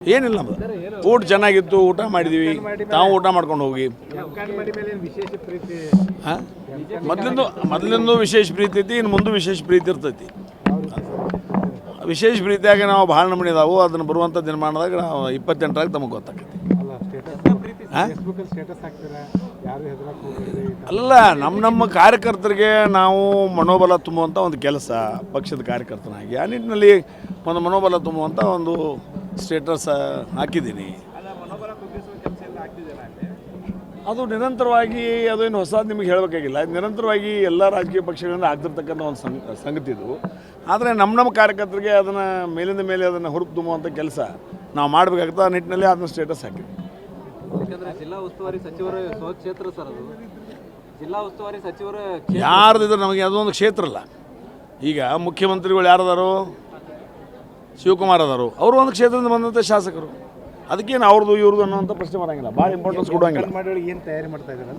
ಏನಿಲ್ಲ ನಮ್ಮದು ಊಟ ಚೆನ್ನಾಗಿತ್ತು, ಊಟ ಮಾಡಿದ್ದೀವಿ, ತಾವು ಊಟ ಮಾಡ್ಕೊಂಡು ಹೋಗಿ. ಮೊದಲಿಂದು ವಿಶೇಷ ಪ್ರೀತಿ ಐತಿ, ಇನ್ನು ಮುಂದೆ ವಿಶೇಷ ಪ್ರೀತಿ ಇರ್ತೈತಿ. ವಿಶೇಷ ಪ್ರೀತಿಯಾಗಿ ನಾವು ಭಾಳ ನಮೂನಿ ಇದಾವು. ಅದನ್ನು ಬರುವಂಥ ದಿನಮಾನದಾಗ ನಾವು 28ರಾಗ ತಮಗೆ ಗೊತ್ತಾಗ್ತೈತಿ. ಅಲ್ಲ, ನಮ್ಮ ಕಾರ್ಯಕರ್ತರಿಗೆ ನಾವು ಮನೋಬಲ ತುಂಬುವಂಥ ಒಂದು ಕೆಲಸ ಪಕ್ಷದ ಕಾರ್ಯಕರ್ತನಾಗಿ ಆ ನಿಟ್ಟಿನಲ್ಲಿ ಒಂದು ಮನೋಬಲ ತುಂಬುವಂಥ ಒಂದು ಸ್ಟೇಟಸ್ ಹಾಕಿದ್ದೀನಿ. ಅದು ನಿರಂತರವಾಗಿ, ಅದೇನು ಹೊಸದು ನಿಮಗೆ ಹೇಳಬೇಕಾಗಿಲ್ಲ, ನಿರಂತರವಾಗಿ ಎಲ್ಲ ರಾಜಕೀಯ ಪಕ್ಷಗಳಿಂದ ಆಗ್ತಿರ್ತಕ್ಕಂಥ ಒಂದು ಸಂಗತಿ ಇದು. ಆದರೆ ನಮ್ಮ ಕಾರ್ಯಕರ್ತರಿಗೆ ಅದನ್ನು ಮೇಲಿಂದ ಮೇಲೆ ಅದನ್ನು ಹುರುಪು ತುಂಬುವಂಥ ಕೆಲಸ ನಾವು ಮಾಡಬೇಕಾಗ್ತದೆ. ಆ ನಿಟ್ಟಿನಲ್ಲಿ ಅದನ್ನ ಸ್ಟೇಟಸ್ ಹಾಕಿದ್ವಿ. ಯಾಕಂದರೆ ಜಿಲ್ಲಾ ಉಸ್ತುವಾರಿ ಸಚಿವರ ಸ್ವಕ್ಷೇತ್ರ ಸರ್, ಅದು ಜಿಲ್ಲಾ ಉಸ್ತುವಾರಿ ಸಚಿವರ ಯಾರ್ದಿದ್ರೆ ನಮಗೆ ಅದೊಂದು ಕ್ಷೇತ್ರ ಅಲ್ಲ. ಈಗ ಮುಖ್ಯಮಂತ್ರಿಗಳು ಯಾರದಾರು, ಶಿವಕುಮಾರ್ ಅದಾರು, ಅವರು ಒಂದು ಕ್ಷೇತ್ರದಿಂದ ಬಂದಂಥ ಶಾಸಕರು. ಅದಕ್ಕೇನು ಅವ್ರದ್ದು ಇವ್ರದ್ದು ಅನ್ನೋಂಥ ಪ್ರಶ್ನೆ ಬರೋಂಗಿಲ್ಲ, ಭಾಳ ಇಂಪಾರ್ಟೆನ್ಸ್ ಕೊಡೋಂಗಿಲ್ಲ. ಏನು ತಯಾರಿ ಮಾಡ್ತಾ ಇದ್ದಾರೆ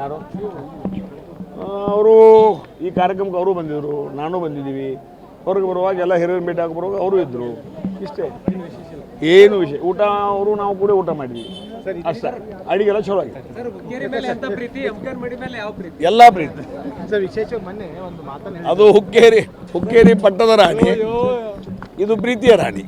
ಯಾರು ಅವರು ಈ ಕಾರ್ಯಕ್ರಮಕ್ಕೆ ಅವರು ಬಂದಿದ್ದರು, ನಾನು ಬಂದಿದ್ದೀವಿ. ಹೊರಗೆ ಬರುವಾಗ ಎಲ್ಲ ಹಿರಿಯರು ಭೇಟಿ ಆಗಿ ಬರುವಾಗ ಅವರು ಇದ್ದರು. ಇಷ್ಟೇ, ಏನು ವಿಷಯ. ಊಟ ಅವರು ನಾವು ಕೂಡ ಊಟ ಮಾಡಿದ್ವಿ ಅಷ್ಟೇ. ಅಡಿಗೆಲ್ಲ ಚಲೋ ಆಗಿದೆ, ಎಲ್ಲ ಪ್ರೀತಿ. ಅದು ಹುಕ್ಕೇರಿ ಪಟ್ಟದ ರಾಣಿ, ಇದು ಪ್ರೀತಿಯ ರಾಣಿ.